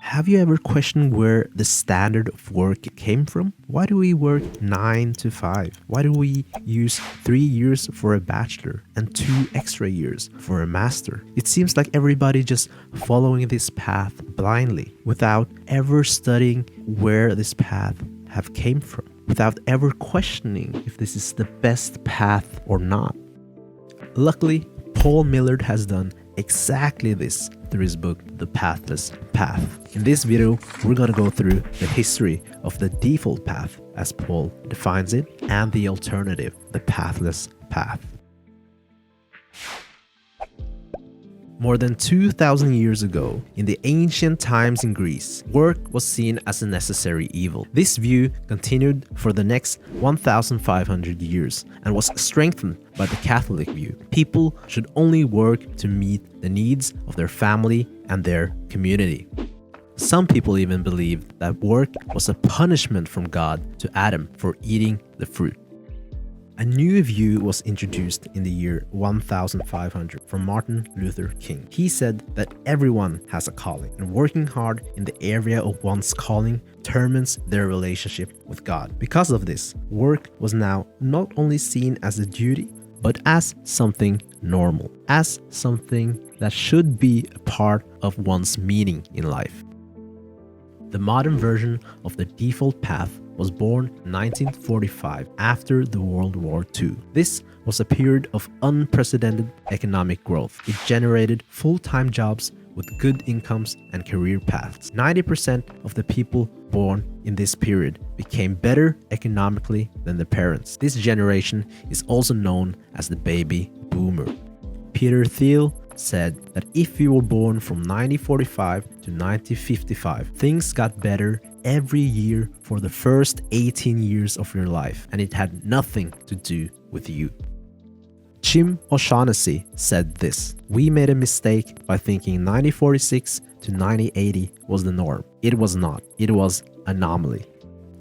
Have you ever questioned where the standard of work came from? Why do we work 9 to 5? Why do we use 3 years for a bachelor and 2 extra years for a master? It seems like everybody just following this path blindly without ever studying where this path have came from, without ever questioning if this is the best path or not. Luckily, Paul Millard has done exactly this through his book, The Pathless Path. In this video, we're gonna go through the history of the default path, as Paul defines it, and the alternative, the pathless path. More than 2,000 years ago, in the ancient times in Greece, work was seen as a necessary evil. This view continued for the next 1,500 years and was strengthened by the Catholic view. People should only work to meet the needs of their family and their community. Some people even believed that work was a punishment from God to Adam for eating the fruit. A new view was introduced in the year 1500 from Martin Luther King. He said that everyone has a calling, and working hard in the area of one's calling determines their relationship with God. Because of this, work was now not only seen as a duty, but as something normal, as something that should be a part of one's meaning in life. The modern version of the default path was born in 1945 after the World War II. This was a period of unprecedented economic growth. It generated full-time jobs with good incomes and career paths. 90% of the people born in this period became better economically than their parents. This generation is also known as the baby boomer. Peter Thiel said that if you were born from 1945 to 1955, things got better every year for the first 18 years of your life, and it had nothing to do with you. Jim O'Shaughnessy said this: "We made a mistake by thinking 1946 to 1980 was the norm. It was not. It was an anomaly."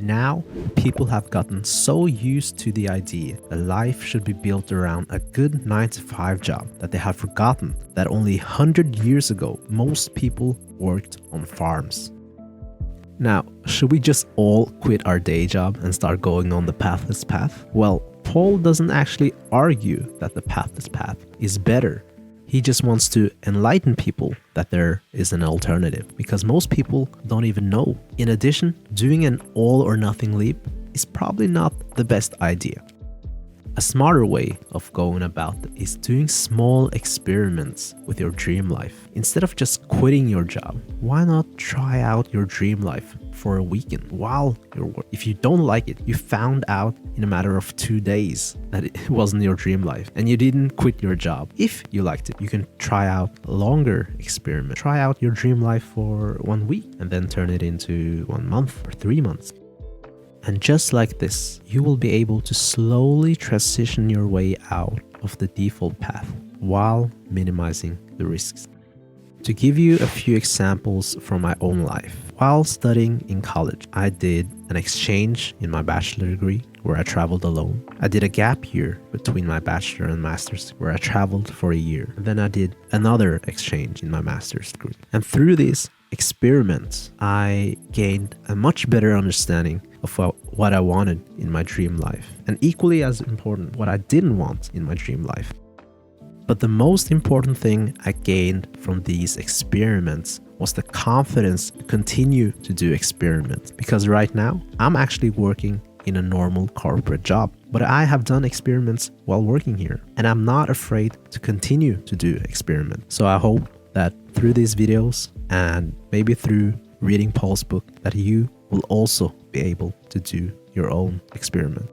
Now, people have gotten so used to the idea that life should be built around a good 9-to-5 job that they have forgotten that only 100 years ago, most people worked on farms. Now, should we just all quit our day job and start going on the pathless path? Well, Paul doesn't actually argue that the pathless path is better. He just wants to enlighten people that there is an alternative, because most people don't even know. In addition, doing an all or nothing leap is probably not the best idea. A smarter way of going about it is doing small experiments with your dream life. Instead of just quitting your job, why not try out your dream life for a weekend while you're working? If you don't like it, you found out in a matter of 2 days that it wasn't your dream life and you didn't quit your job. If you liked it, you can try out a longer experiment. Try out your dream life for 1 week and then turn it into 1 month or 3 months. And just like this, you will be able to slowly transition your way out of the default path while minimizing the risks. To give you a few examples from my own life, while studying in college, I did an exchange in my bachelor degree where I traveled alone. I did a gap year between my bachelor and master's where I traveled for a year. Then I did another exchange in my master's degree. And through these experiments, I gained a much better understanding of what I wanted in my dream life, and equally as important, what I didn't want in my dream life. But the most important thing I gained from these experiments was the confidence to continue to do experiments, because right now I'm actually working in a normal corporate job, but I have done experiments while working here, and I'm not afraid to continue to do experiments. So I hope that through these videos and maybe through reading Paul's book, that you will also be able to do your own experiment.